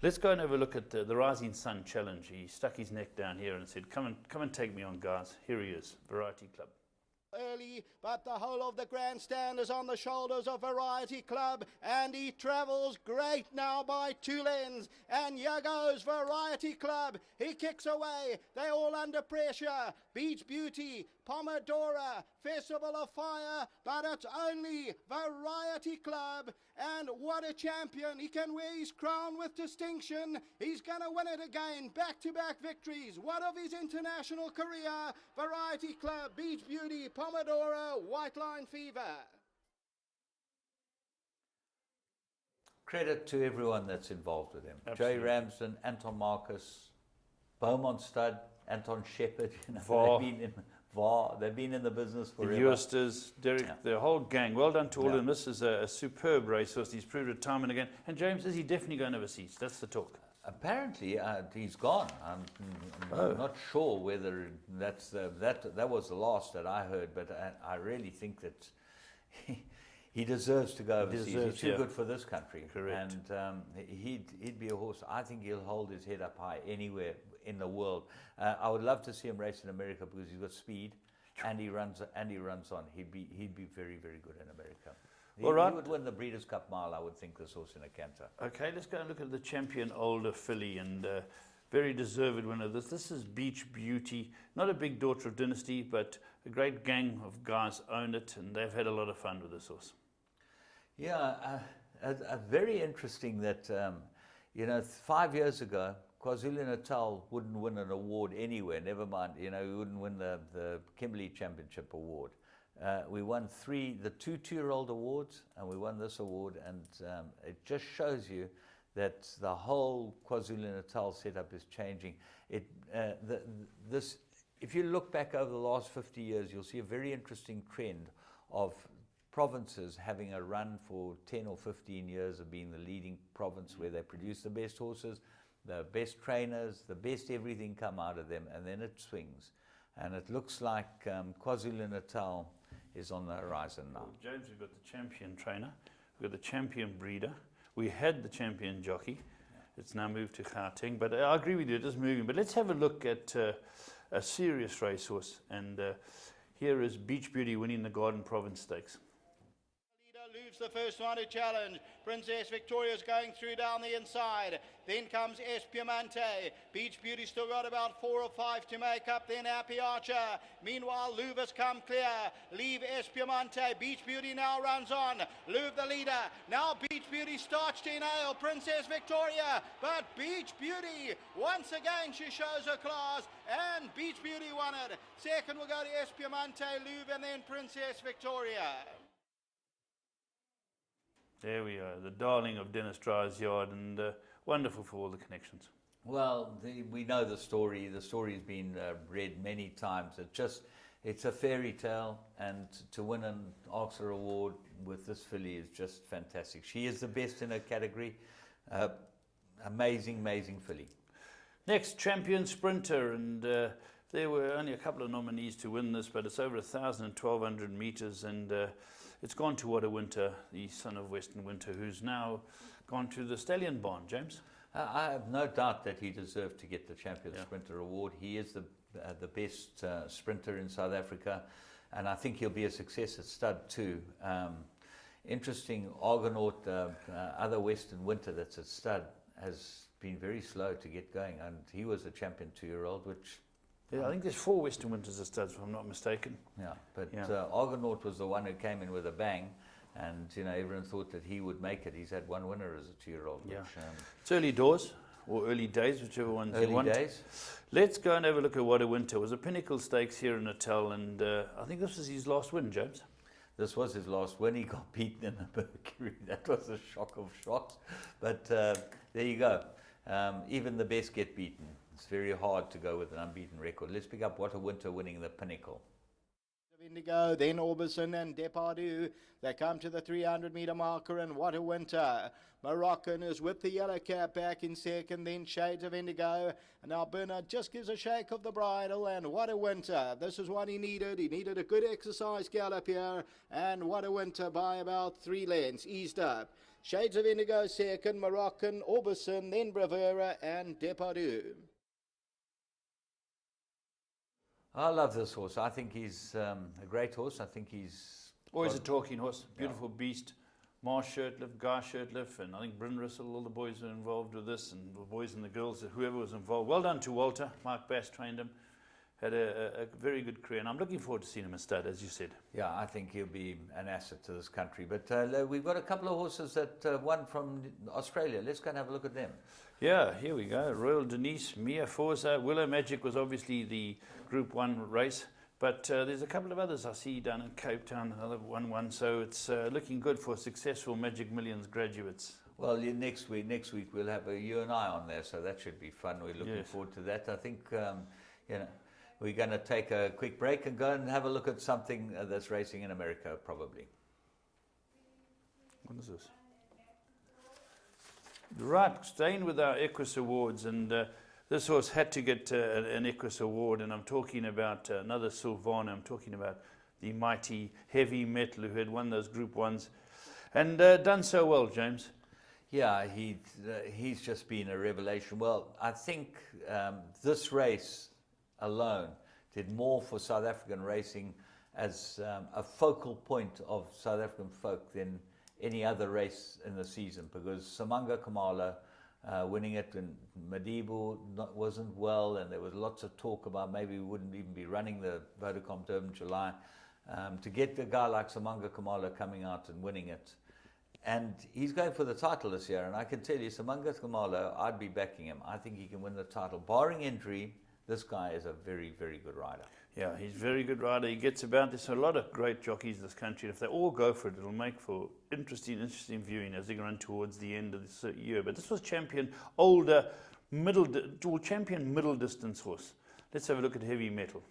let's go and have a look at the Rising Sun Challenge. He stuck his neck down here and said, come and take me on, guys. Here he is, Variety Club. Early, but the whole of the grandstand is on the shoulders of Variety Club, and he travels great now by 2 lengths, and here goes Variety Club. He kicks away. They're all under pressure. Beach Beauty, Pomodora, Festival of Fire, but it's only Variety Club. And what a champion. He can wear his crown with distinction. He's going to win it again. Back-to-back victories. What of his international career? Variety Club, Beach Beauty, Pomodora, White Line Fever. Credit to everyone that's involved with him. Absolutely. Jay Ramsden, Anton Marcus, Beaumont Stud, Anton Shepard. They've been in the business forever. The Eusters, Derek, the whole gang. Well done to all of them. This is a superb racehorse. He's proved it time and again. And James, is he definitely going overseas? That's the talk. Apparently, he's gone. I'm not sure whether that was the last that I heard, but I really think that he deserves to go overseas. He's too good for this country. Correct. And he'd be a horse. I think he'll hold his head up high anywhere in the world. I would love to see him race in America because he's got speed and he runs on. He'd be very, very good in America. He would win the Breeders' Cup Mile, I would think, this horse in a canter. Okay, let's go and look at the champion older filly, and very deserved winner of this. This is Beach Beauty. Not a big daughter of Dynasty, but a great gang of guys own it, and they've had a lot of fun with this horse. Yeah, very interesting that, 5 years ago, KwaZulu-Natal wouldn't win an award anywhere, never mind, you know, we wouldn't win the Kimberley Championship award. We won the two two-year-old awards, and we won this award, and it just shows you that the whole KwaZulu-Natal setup is changing. If you look back over the last 50 years, you'll see a very interesting trend of provinces having a run for 10 or 15 years of being the leading province, where they produce the best horses, the best trainers, the best everything come out of them, and then it swings. And it looks like KwaZulu-Natal is on the horizon now. Well, James, we've got the champion trainer, we've got the champion breeder, we had the champion jockey, it's now moved to Gauteng, but I agree with you, it is moving. But let's have a look at a serious racehorse, and here is Beach Beauty winning the Garden Province Stakes. Leaves the first one to challenge. Princess Victoria's going through down the inside. Then comes Espiamante. Beach Beauty still got about 4 or 5 to make up. Then Happy Archer. Meanwhile, Louvre has come clear. Leave Espiamante. Beach Beauty now runs on. Louvre the leader. Now Beach Beauty starts to nail Princess Victoria. But Beach Beauty, once again, she shows her class. And Beach Beauty won it. Second will go to Espiamante, Louvre, and then Princess Victoria. There we are, the darling of Dennis Dry's yard, and wonderful for all the connections. Well, we know the story. The story's been read many times. It's a fairy tale, and to win an Oxford Award with this filly is just fantastic. She is the best in her category. Amazing, amazing filly. Next, champion sprinter, and there were only a couple of nominees to win this, but it's over 1,000 and 1,200 metres, and it's gone to What a Winter, the son of Western Winter, who's now gone to the Stallion Barn. James? I have no doubt that he deserved to get the Champion Sprinter Award. He is the best sprinter in South Africa, and I think he'll be a success at stud too. Interesting, Argonaut, other Western Winter that's at stud, has been very slow to get going, and he was a champion 2-year-old, which... Yeah, I think there's 4 Western Winters at studs, if I'm not mistaken. Yeah, but Argonaut was the one who came in with a bang, and you know, everyone thought that he would make it. He's had one winner as a 2-year-old. Yeah. It's early doors, or early days, whichever one you want. Early days. Let's go and have a look at What a Winter. It was a Pinnacle Stakes here in Natal, and I think this was his last win, James. This was his last win. He got beaten in the Mercury. That was a shock of shocks. But there you go. Even the best get beaten. It's very hard to go with an unbeaten record. Let's pick up What a Winter winning the Pinnacle. Indigo, then Orbison and Depardieu. They come to the 300-metre marker, and What a Winter. Moroccan is with the yellow cap back in second, then Shades of Indigo. And now Bernard just gives a shake of the bridle, and What a Winter. This is what he needed. He needed a good exercise gallop here, and What a Winter by about 3 lengths. Eased up. Shades of Indigo second, Moroccan, Orbison, then Bravura and Depardieu. I love this horse. I think he's a great horse. I think he's... Always a talking horse. Beautiful beast. Marsh Shirtliff, Guy Shirtliff, and I think Bryn Russell, all the boys are involved with this, and the boys and the girls, whoever was involved. Well done to Walter. Mark Bass trained him. Had a very good career, and I'm looking forward to seeing him in stud, as you said. Yeah, I think he'll be an asset to this country. But we've got a couple of horses that won from Australia. Let's go and have a look at them. Yeah, here we go. Royal Denise, Mia Forza, Willow Magic was obviously the Group 1 race. But there's a couple of others I see down in Cape Town, another 1-1. So it's looking good for successful Magic Millions graduates. Well, next week we'll have you and I on there, so that should be fun. We're looking forward to that. I think we're going to take a quick break and go and have a look at something that's racing in America, probably. What is this? Right, staying with our Equus Awards, and this horse had to get an Equus Award, and I'm talking about another Sylvana. I'm talking about the mighty Heavy Metal, who had won those Group 1s and done so well, James. Yeah, he's just been a revelation. Well, I think this race alone did more for South African racing as a focal point of South African folk than any other race in the season, because Samanga Kamala winning it when Madibu wasn't well, and there was lots of talk about maybe we wouldn't even be running the Vodacom Durban July. To get a guy like Samanga Kamala coming out and winning it And he's going for the title this year, and I can tell you, Simangas Khumalo, I'd be backing him. I think he can win the title. Barring injury, this guy is a very, very good rider. Yeah, he's a very good rider. He gets about. There's a lot of great jockeys in this country. If they all go for it, it'll make for interesting viewing as they run towards the end of this year. But this was champion middle distance horse. Let's have a look at Heavy Metal.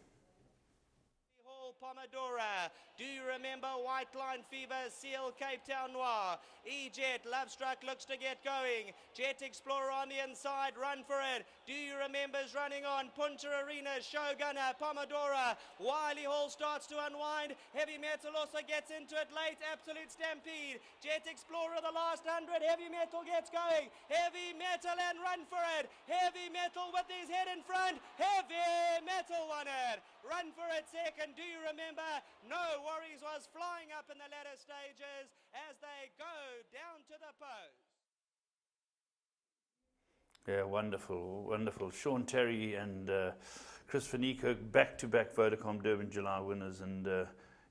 Pomodora. Do you remember White Line Fever, Seal, Cape Town Noir? E-Jet, Lovestruck looks to get going. Jet Explorer on the inside, run for it. Do you remember is running on? Punta Arena, Showgunner, Pomodora. Wiley Hall starts to unwind. Heavy Metal also gets into it late. Absolute Stampede. Jet Explorer the last 100. Heavy Metal gets going. Heavy Metal and run for it. Heavy Metal with his head in front. Heavy Metal won it. Run for it second. Do you remember? No Worries was flying up in the latter stages as they go down to the post. Yeah, wonderful, wonderful. Sean Terry and Chris Fanico, back-to-back Vodacom Durban July winners, and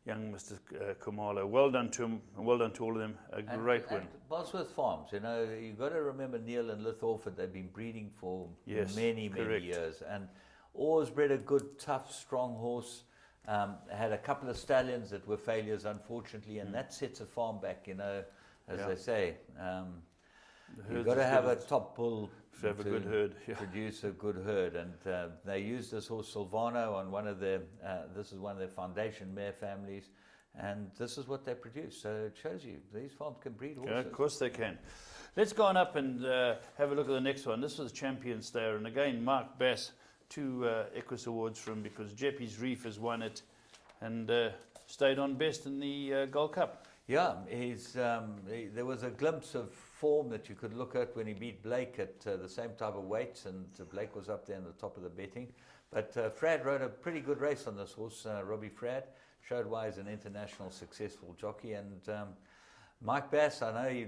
young Mr. Khumalo. Well done to him, and well done to all of them. A great win. And Bosworth Farms, you know, you've got to remember Neil and Lith Orford, they've been breeding for many years, and always bred a good, tough, strong horse. Had a couple of stallions that were failures, unfortunately, and that sets a farm back, you know, as they say. You've got to have a top bull to have a good herd. Produce a good herd, and they used this horse Silvano on one of their, this is one of their foundation mare families, and this is what they produce. So it shows you, these farms can breed horses. Yeah, of course they can. Let's go on up and have a look at the next one. This was Champion Stayer, and again, Mark Bass, 2 Equus Awards for him, because Jeppy's Reef has won it and stayed on best in the Gold Cup. Yeah, there was a glimpse of form that you could look at when he beat Blake at the same type of weights, and Blake was up there in the top of the betting. But Frad rode a pretty good race on this horse, Robbie Frad, showed why he's an international successful jockey. And Mike Bass, I know he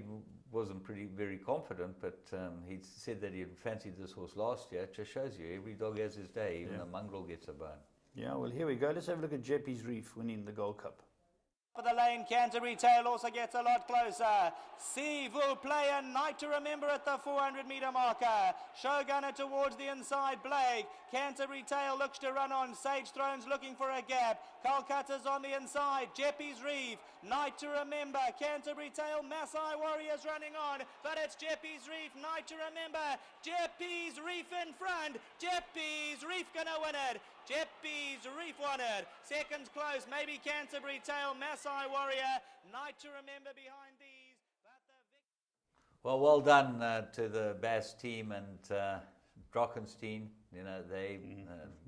wasn't very confident, but he said that he had fancied this horse last year. It just shows you, every dog has his day, even a mongrel gets a bone. Yeah, well, here we go. Let's have a look at Jeppy's Reef winning the Gold Cup. For the lane, Canterbury Tail also gets a lot closer. Sivu play a night to remember at the 400-meter marker. Showgunner towards the inside, Blake. Canterbury Tail looks to run on. Sage Throne's looking for a gap. Calcutta's on the inside. Jeppy's Reef, night to remember. Canterbury Tail, Maasai Warriors running on, but it's Jeppy's Reef, night to remember. Jeppy's Reef in front. Jeppy's Reef gonna win it. Jeppy's Reef won it. Seconds close, maybe Canterbury Tail, Maasai Warrior, night to remember behind these. Well, well done to the Bass team and Drockenstein. You know, they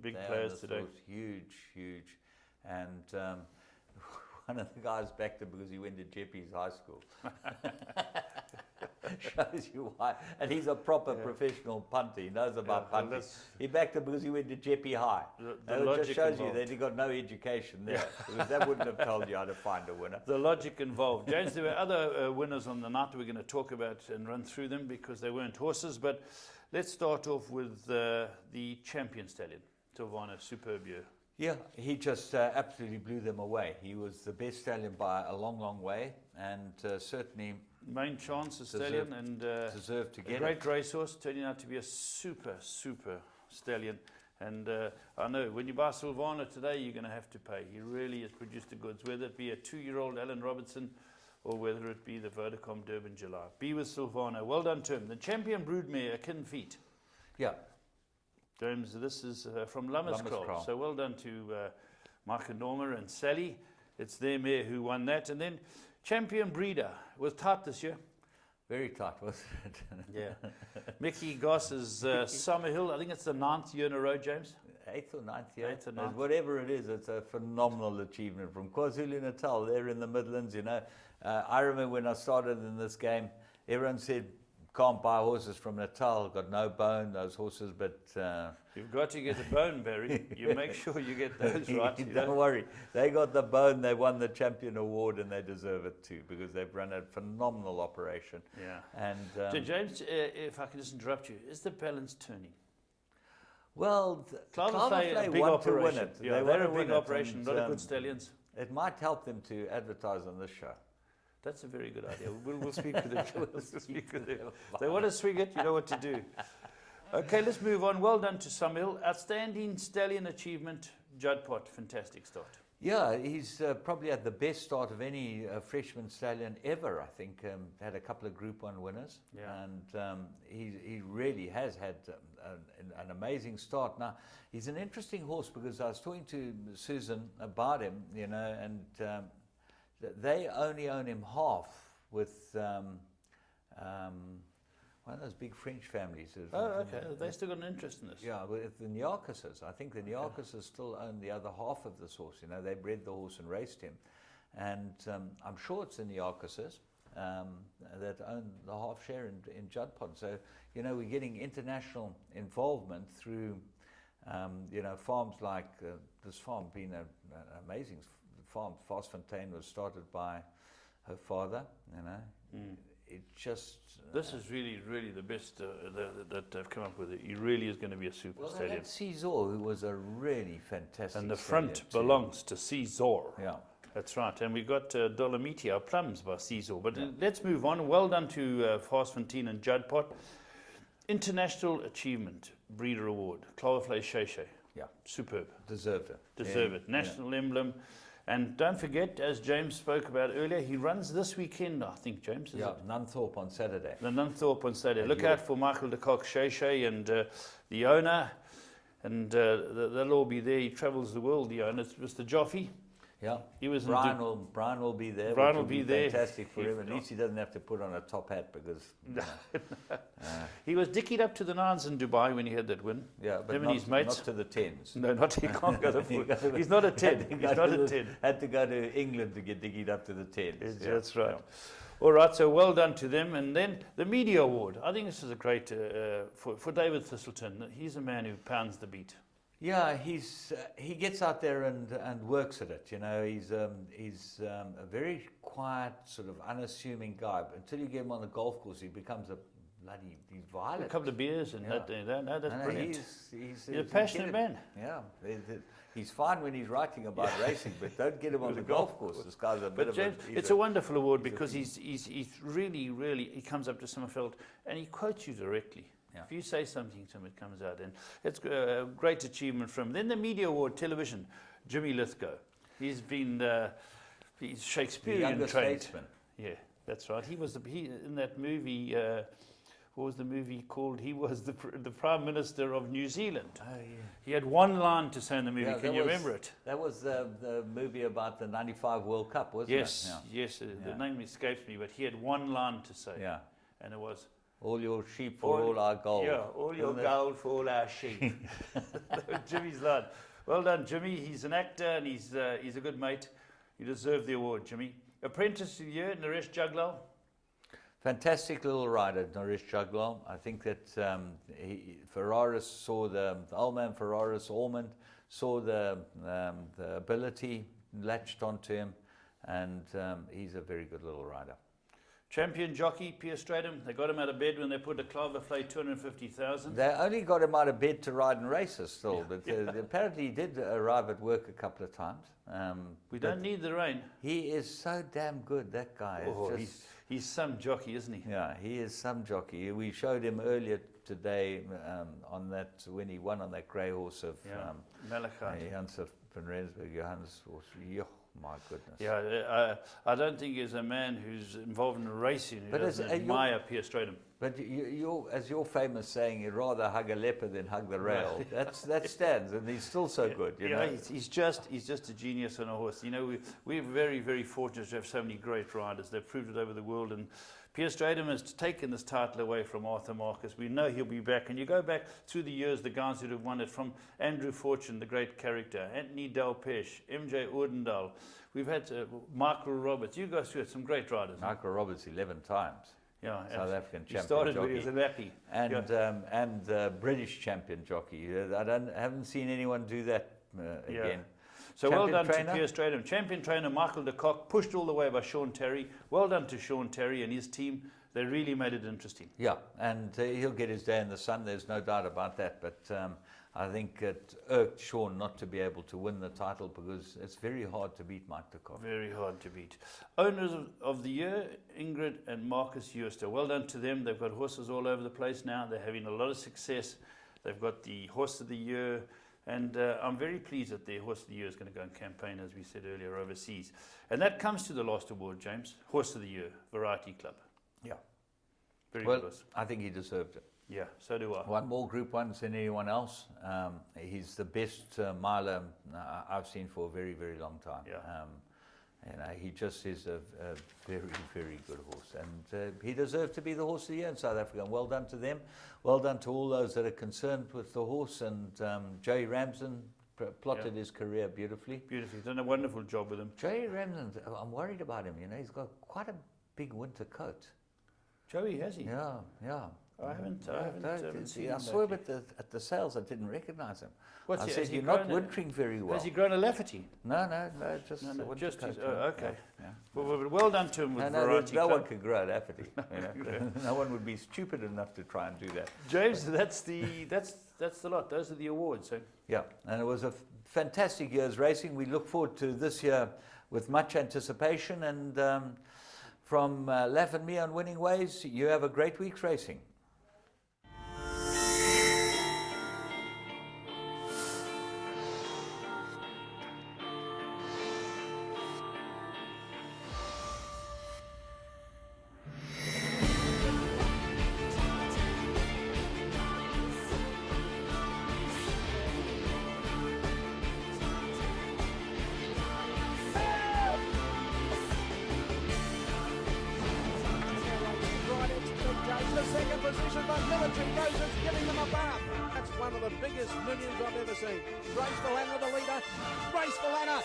big they players today. Huge. And one of the guys backed him because he went to Jeppy's high school. Shows you why. And he's a proper professional punter. He knows about punting. He backed him because he went to Jeppy High. It just shows you that he got no education there. Because that wouldn't have told you how to find a winner. The logic involved. James, there were other winners on the night that we're going to talk about and run through them because they weren't horses. But let's start off with the champion stallion, Silvano Superbio. Yeah, he just absolutely blew them away. He was the best stallion by a long way, and certainly main chance stallion, and deserved to get a great racehorse, turning out to be a super stallion. And I know when you buy Silvano today, you're going to have to pay. He really has produced the goods, whether it be a 2-year-old Alan Robertson or whether it be the Vodacom Durban July. Be with Silvano. Well done to him. The champion broodmare, Akin Feet. Yeah. James, this is from Lummerskrol. So well done to Mike and Norma and Sally. It's their mare who won that. And then champion breeder was tight this year. Very tight, wasn't it? Yeah. Mickey Goss's Summerhill. I think it's the 9th year in a row, James. 8th or 9th year. 8th or 9th. Whatever it is, it's a phenomenal achievement from KwaZulu-Natal. They're in the Midlands, you know. I remember when I started in this game, everyone said, can't buy horses from Natal, got no bone, those horses, but... You've got to get the bone, Barry. You make sure you get those right. Don't worry. They got the bone, they won the champion award, and they deserve it too, because they've run a phenomenal operation. Yeah. And so James, if I can just interrupt you, is the balance turning? Well, Cloverflay big want operation. To win it. Yeah, they're a big operation, not a good stallions. It might help them to advertise on this show. That's a very good idea. We'll speak with them. We'll speak with them. They want to swing it, you know what to do. Okay, let's move on. Well done to Samuel. Outstanding stallion achievement. Judd Pot, fantastic start. Yeah, he's probably had the best start of any freshman stallion ever, I think. Had a couple of Group 1 winners. Yeah. And he really has had an amazing start. Now, he's an interesting horse because I was talking to Susan about him, you know, and they only own him half with one of those big French families. Oh, okay. They still got an interest in this. Yeah, with the Nyarkoses. I think the Nyarkoses still own the other half of this horse. You know, they bred the horse and raced him. And I'm sure it's the Nyarkoses that own the half share in Judd Pot. So, you know, we're getting international involvement through, you know, farms like this farm being an amazing farm. Fastfontein was started by her father, you know. It just... This is really, really the best that they've come up with. He really is going to be a super stallion. And Caesar, who was a really fantastic And the front belongs to Caesar. Yeah. That's right. And we got Dolomiti, our plums by Caesar. But let's move on. Well done to Fastfontein and Judd Pot. International Achievement Breeder Award. Cloverflay Shay. Yeah. Superb. Deserved it. Deserve it. National emblem. And don't forget, as James spoke about earlier, he runs this weekend, I think, James. Is it? Nunthorpe on Saturday. The Nunthorpe on Saturday. Look out for Michael de Kock Shay and the owner. And they'll all be there. He travels the world, the owner. It's Mr. Joffe. Yeah, he was Brian will be there. Brian will be there. Fantastic for him. At least he doesn't have to put on a top hat because he was dickied up to the nines in Dubai when he had that win. Yeah, but his mates. Not to the tens. No, not he can't go to the He's not a 10. He's not a 10. Had to go to England to get dickied up to the tens. That's right. Yeah. All right, so well done to them. And then the Media Award. I think this is a great for David Thistleton. He's a man who pounds the beat. Yeah, he gets out there and works at it. You know, he's a very quiet, sort of unassuming guy. But until you get him on the golf course, he becomes he's violent. A couple of beers and that's brilliant. He's a passionate man. Yeah, he's fine when he's writing about racing, but don't get him on the golf course. This guy's a bit of James, it's a wonderful award because he's really he comes up to Summerfield and he quotes you directly. Yeah. If you say something to him, it comes out. And it's a great achievement from him. Then the Media Award television, Jimmy Lithgow. He's been he's Shakespearean trained. Yeah, that's right. He was in that movie. What was the movie called? He was the Prime Minister of New Zealand. Oh, yeah. He had one line to say in the movie. Can you remember it? That was the movie about the '95 World Cup, wasn't it? Yes. The name escapes me, but he had one line to say. Yeah. And it was... All your sheep for all our gold. Yeah, all your gold for all our sheep. Jimmy's line. Well done, Jimmy. He's an actor and he's a good mate. You deserve the award, Jimmy. Apprentice of the Year, Naresh Juglal. Fantastic little rider, Naresh Juglal. I think that Ferraris saw the old man Ferraris, Ormond, saw the ability, latched onto him, and he's a very good little rider. Champion jockey, Pierre Stratum. They got him out of bed when they put a Cloverflay 250,000. They only got him out of bed to ride in races still, but apparently he did arrive at work a couple of times. We don't need the rain. He is so damn good, that guy. Oh, he's some jockey, isn't he? Yeah, he is some jockey. We showed him earlier today on that when he won on that grey horse of Malachi. Hans van Rensburg, Johannes. My goodness. Yeah, I don't think there's a man who's involved in racing who doesn't admire Pierre Stratum. But as you're famous saying, you'd rather hug a leopard than hug the rail. That stands, and he's still so good. You know? He's just a genius on a horse. You know, we're very, very fortunate to have so many great riders. They've proved it over the world, and Pierre Stratum has taken this title away from Arthur Marcus. We know he'll be back. And you go back through the years, the guys who have won it, from Andrew Fortune, the great character, Anthony Delpeche, MJ Ordendal. We've had Michael Roberts. You guys have some great riders. Michael Roberts 11 times. Yeah, South African champion. He started jockey. as a lappy. And British champion jockey. I haven't seen anyone do that again. So well done to Pierre Stratum. Champion trainer Michael de Kock, pushed all the way by Sean Terry. Well done to Sean Terry and his team. They really made it interesting. Yeah, and he'll get his day in the sun. There's no doubt about that. But I think it irked Sean not to be able to win the title because it's very hard to beat Mike Dukov. Very hard to beat. Owners of the year, Ingrid and Marcus Ewerster. Well done to them. They've got horses all over the place now. They're having a lot of success. They've got the Horse of the Year. And I'm very pleased that their Horse of the Year is going to go and campaign, as we said earlier, overseas. And that comes to the last award, James. Horse of the Year, Variety Club. Yeah. Very well, good horse. I think he deserved it. Yeah, so do I. Won more Group 1s than anyone else. He's the best miler I've seen for a very, very long time. Yeah. He just is a very, very good horse. And he deserved to be the Horse of the Year in South Africa. And well done to them. Well done to all those that are concerned with the horse. And Jay Ramsden plotted his career beautifully. Beautifully. Done a wonderful job with him. Jay Ramsden, I'm worried about him. You know, he's got quite a big winter coat. Joey, has he? Yeah, yeah. I haven't seen him. I saw him at the sales. I didn't recognize him. What's I he, said, has he you're not grown a- wintering very well. Has he grown a Lafferty? No, just No, a winter just coat. okay. Yeah. Well done to him with Variety no Club. one could grow a Lafferty. You know? No one would be stupid enough to try and do that. James, that's the lot. Those are the awards. Eh? Yeah, and it was a fantastic year's racing. We look forward to this year with much anticipation. And from Laff and me on Winning Ways, you have a great week's racing. Second position, but Military Roses giving them a bath. That's one of the biggest minions I've ever seen. Grace Valana, the leader. Grace Valana.